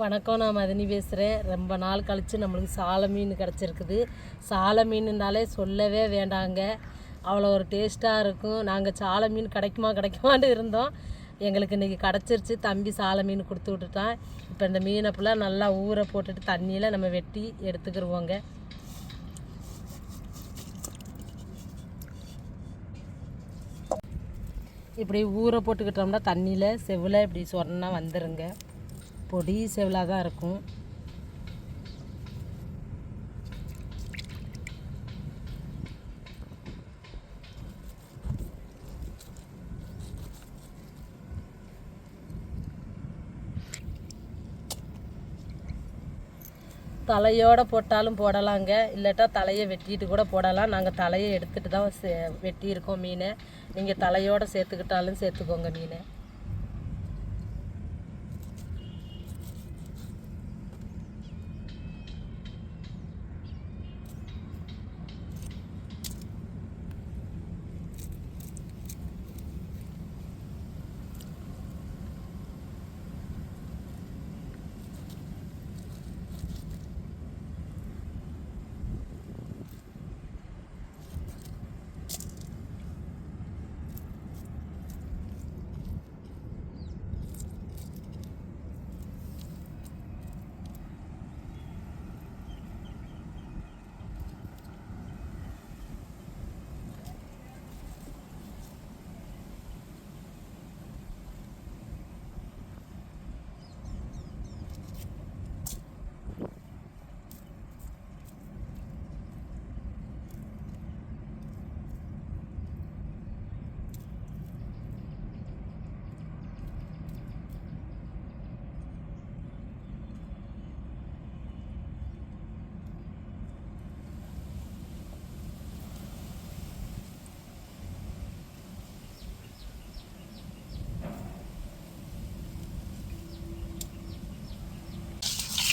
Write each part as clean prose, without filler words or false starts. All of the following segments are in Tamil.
வணக்கம், நான் மதினி பேசுகிறேன். ரொம்ப நாள் கழித்து நம்மளுக்கு சாலை மீன் கிடச்சிருக்குது. சாலை மீனுனாலே சொல்லவே வேண்டாங்க, அவ்வளோ ஒரு டேஸ்ட்டாக இருக்கும். நாங்கள் சாலை மீன் கிடைக்குமான்னு இருந்தோம். எங்களுக்கு இன்றைக்கி கிடச்சிருச்சு. தம்பி சாலை மீன் கொடுத்து விட்டுட்டான். இப்போ இந்த மீனை ஃபுல்லாக நல்லா ஊற போட்டுட்டு தண்ணியில் நம்ம வெட்டி எடுத்துக்கிடுவோங்க. இப்படி ஊற போட்டுக்கிட்டோம்னா தண்ணியில் செவ்வில் இப்படி சொன்னா வந்துடுங்க. பொடி செவ்லாக தான் இருக்கும். தலையோடு போட்டாலும் போடலாங்க, இல்லாட்டா தலையை வெட்டிட்டு கூட போடலாம். நாங்கள் தலையை எடுத்துகிட்டு தான் வெட்டியிருக்கோம் மீனை. நீங்கள் தலையோடு சேர்த்துக்கிட்டாலும் சேர்த்துக்கோங்க மீனை.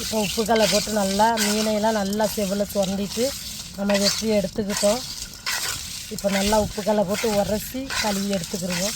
இப்போ உப்புக்கல்லை போட்டு நல்லா மீனையெல்லாம் நல்லா செவ்வில் சுரண்டிட்டு நம்ம வெட்டி எடுத்துக்கிட்டோம். இப்போ நல்லா உப்புக்கல்லை போட்டு உரசி கழுவி எடுத்துக்கிடுவோம்.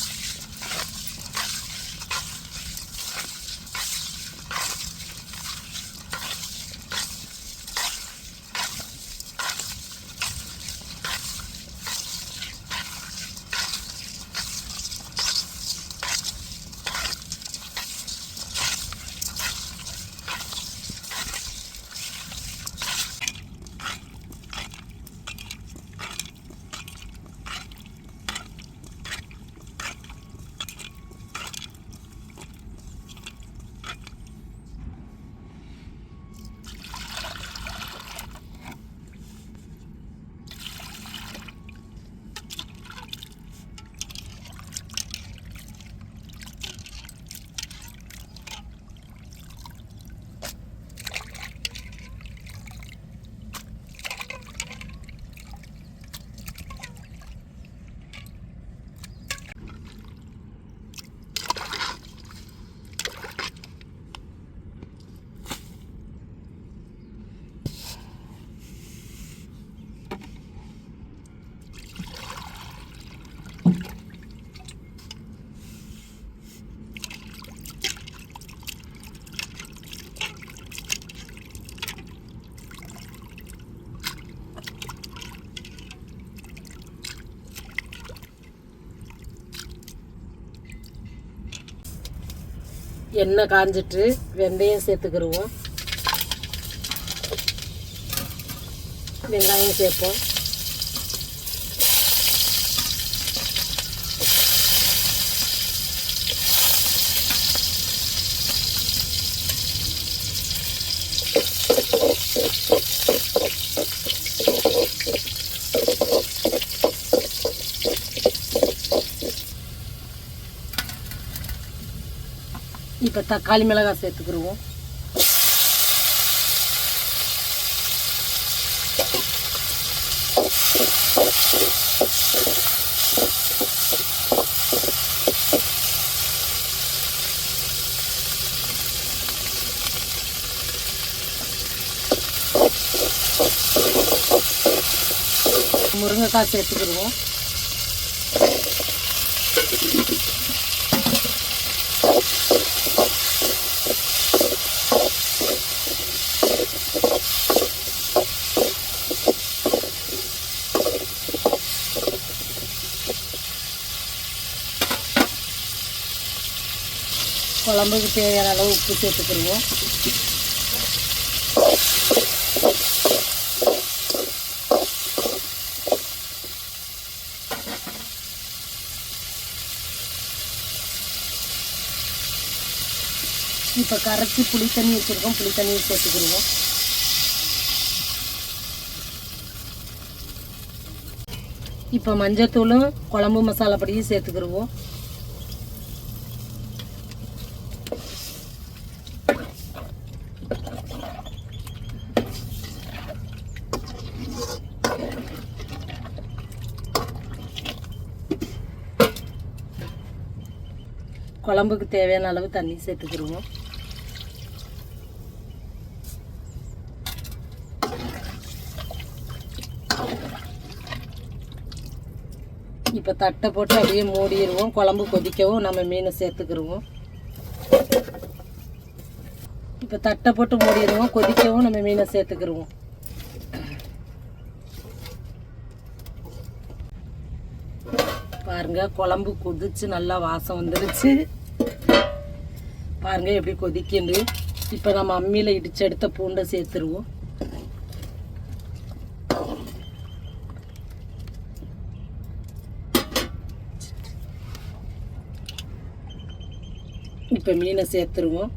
எண்ணெய் காஞ்சிட்டு வெந்தயம் சேர்த்துக்கிடுவோம். வெங்காயம் சேர்ப்போம். இப்போ தக்காளி மிளகாய் சேர்த்துக்கிடுவோம். முருங்கைக்காய் சேர்த்துக்கிடுவோம். குழம்புக்கு தேவையான அளவு உப்பு சேர்த்துக்கிடுவோம். இப்போ கரைச்சி புளி தண்ணி வச்சுருக்கோம், புளி தண்ணியை சேர்த்துக்கிடுவோம். இப்போ மஞ்சத்தூளும் குழம்பு மசாலா பொடியும் சேர்த்துக்கிடுவோம். குழம்புக்கு தேவையான அளவு தண்ணி சேர்த்துக்கிடுவோம். இப்போ தட்டை போட்டு அப்படியே மூடிடுவோம். குழம்பு கொதிக்கவும் நம்ம மீனை சேர்த்துக்கிடுவோம். இப்போ தட்டை போட்டு மூடிடுவோம், கொதிக்கவும் நம்ம மீனை சேர்த்துக்கிடுவோம். பாருங்க, குழம்பு கொதிச்சு நல்லா வாசம் வந்துருச்சு. பாருங்க எப்படி கொதிக்குது. இப்போ நம்ம அம்மியில் இடிச்சு எடுத்த பூண்டை சேர்த்துருவோம். இப்போ மீனை சேர்த்துருவோம்.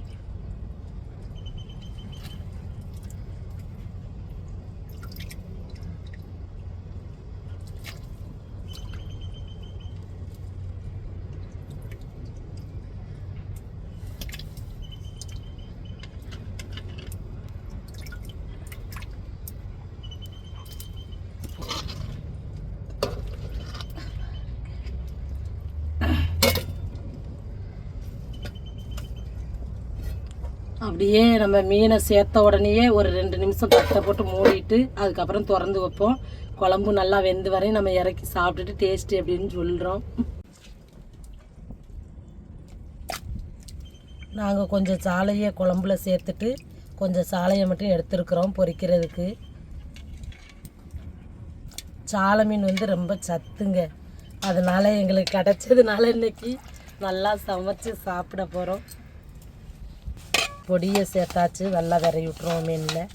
அப்படியே நம்ம மீனை சேர்த்த உடனேயே ஒரு 2 நிமிஷம் தட்டை போட்டு மூடிட்டு அதுக்கப்புறம் திறந்து வைப்போம். குழம்பு நல்லா வெந்து வரையும் நம்ம இறக்கி சாப்பிட்டுட்டு டேஸ்ட் எப்படின்னு சொல்கிறோம். நாங்கள் கொஞ்சம் சாலையை குழம்புல சேர்த்துட்டு கொஞ்சம் சாலையை மட்டும் எடுத்துருக்குறோம் பொரிக்கிறதுக்கு. சாலை மீன் வந்து ரொம்ப சத்துங்க, அதனால் எங்களுக்கு கிடச்சதுனால இன்னைக்கு நல்லா சமைச்சு சாப்பிட போகிறோம். பொடியை சேர்த்தாச்சு, நல்லா விரைவி விட்டுருவோம் மீனில்.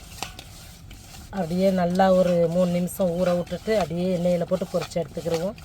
அப்படியே நல்லா ஒரு 3 நிமிஷம் ஊற விட்டுட்டு அப்படியே எண்ணெயில் போட்டு பொரிச்சு எடுத்துக்கிடுவோம்.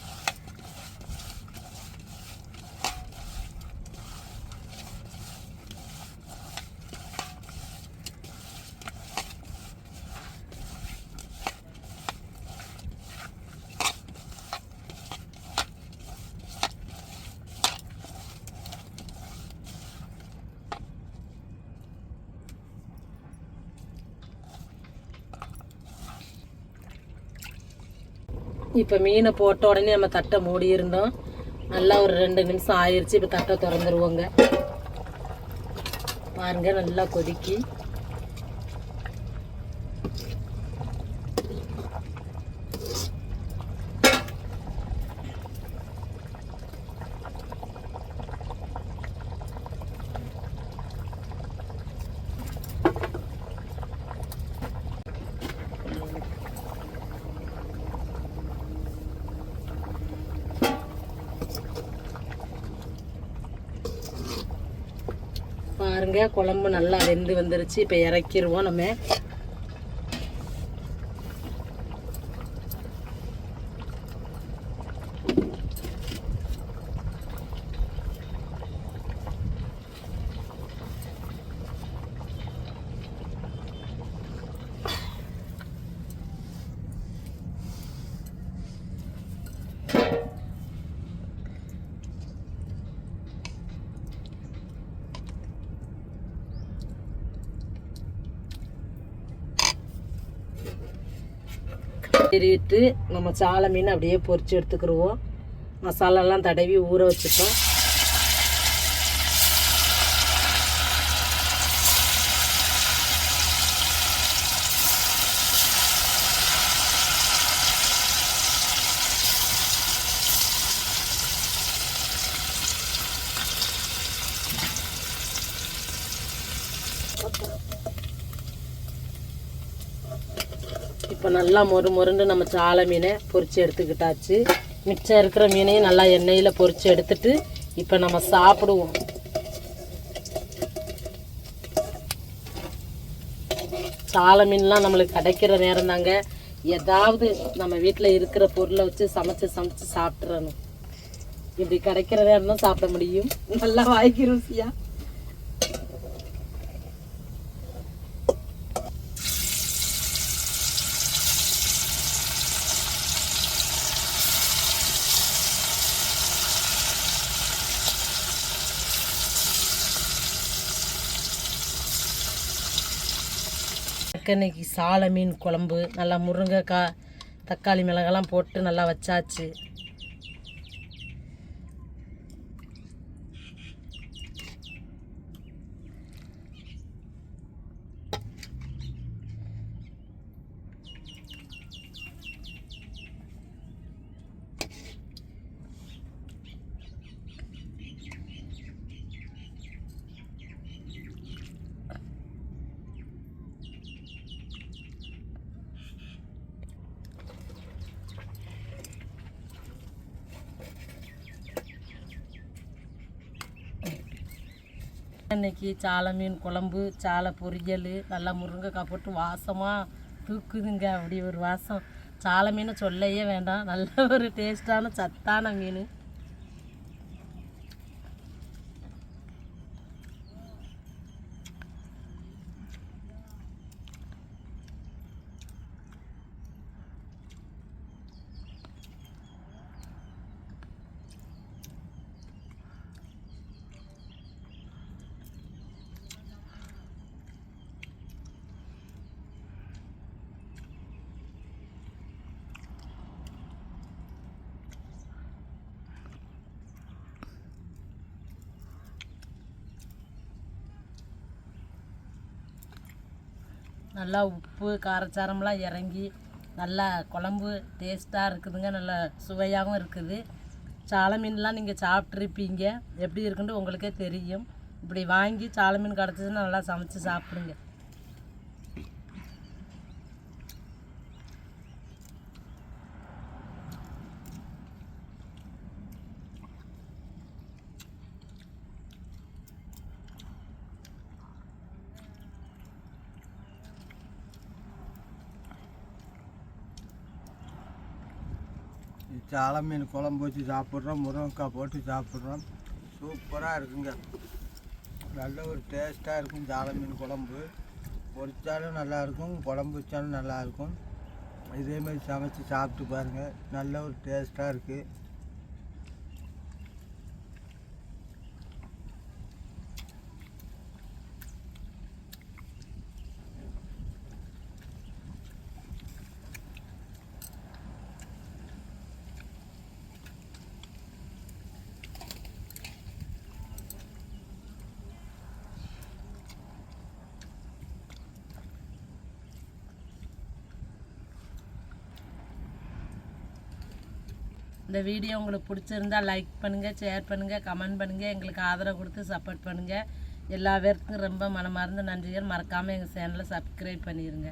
இப்போ மீனை போட்ட உடனே நம்ம தட்டை மூடி இருந்தோம். நல்லா ஒரு 2 நிமிஷம் ஆயிடுச்சு. இப்போ தட்டை திறந்துருவோங்க. பாருங்க நல்லா கொதிக்கி. பாருங்க குழம்பு நல்லா வெந்து வந்துருச்சு. இப்போ இறக்கிடுவோம் நம்ம. திருவிட்டு நம்ம சாலை மீன் அப்படியே பொரிச்சு எடுத்துக்கிடுவோம். மசாலாலாம் தடவி ஊற வச்சுட்டோம். இப்போ நல்லா மொறுன்னு நம்ம சாலை மீனை பொரிச்சு எடுத்துக்கிட்டாச்சு. மிச்சம் இருக்கிற மீனையும் நல்லா எண்ணெயில் பொரிச்சு எடுத்துட்டு இப்போ நம்ம சாப்பிடுவோம். சால மீன்லாம் நம்மளுக்கு கிடைக்கிற நேரம் தாங்க. ஏதாவது நம்ம வீட்டில் இருக்கிற பொருளை வச்சு சமைச்சு சாப்பிட்றணும். இப்படி கிடைக்கிற நேரம் தான் சாப்பிட முடியும். நல்லா வாய்க்கு ருசியா. இன்னைக்கு சால மீன் குழம்பு நல்லா முருங்கைக்காய் தக்காளி மிளகாலாம் போட்டு நல்லா வச்சாச்சு. இன்னைக்கு சால மீன் குழம்பு, சாலை பொரியல், நல்லா முருங்கைக்காய் போட்டு வாசமாக தூக்குதுங்க. அப்படி ஒரு வாசம். சால மீனை சொல்லவே வேண்டாம். நல்ல ஒரு டேஸ்டான சத்தான மீன். நல்லா உப்பு காரச்சாரம்லாம் இறங்கி நல்லா குழம்பு டேஸ்ட்டாக இருக்குதுங்க. நல்லா சுவையாகவும் இருக்குது. சால மீன்லாம் நீங்கள் சாப்பிட்ருப்பீங்க, எப்படி இருக்குன்னு உங்களுக்கே தெரியும். இப்படி வாங்கி சால மீன் கிடச்சிதுன்னா நல்லா சமைச்சு சாப்பிடுங்க. சால மீன் குழம்பு வச்சு சாப்பிட்றோம், முருங்கைக்காய் போட்டு சாப்பிட்றோம். சூப்பராக இருக்குங்க. நல்ல ஒரு டேஸ்ட்டாக இருக்கும். சால மீன் குழம்பு பொரிச்சாலும் நல்லாயிருக்கும், குழம்பு வச்சாலும் நல்லாயிருக்கும். இதேமாதிரி சமைச்சு சாப்பிட்டு பாருங்கள். நல்ல ஒரு டேஸ்ட்டாக இருக்குது. இந்த வீடியோ உங்களுக்கு பிடிச்சிருந்தா லைக் பண்ணுங்கள், ஷேர் பண்ணுங்கள், கமெண்ட் பண்ணுங்கள். எங்களுக்கு ஆதரவு கொடுத்து சப்போர்ட் பண்ணுங்கள். எல்லா பேருக்கும் ரொம்ப மனமார்ந்த நன்றிகள். மறக்காமல் எங்கள் சேனலை சப்ஸ்கிரைப் பண்ணிடுங்க.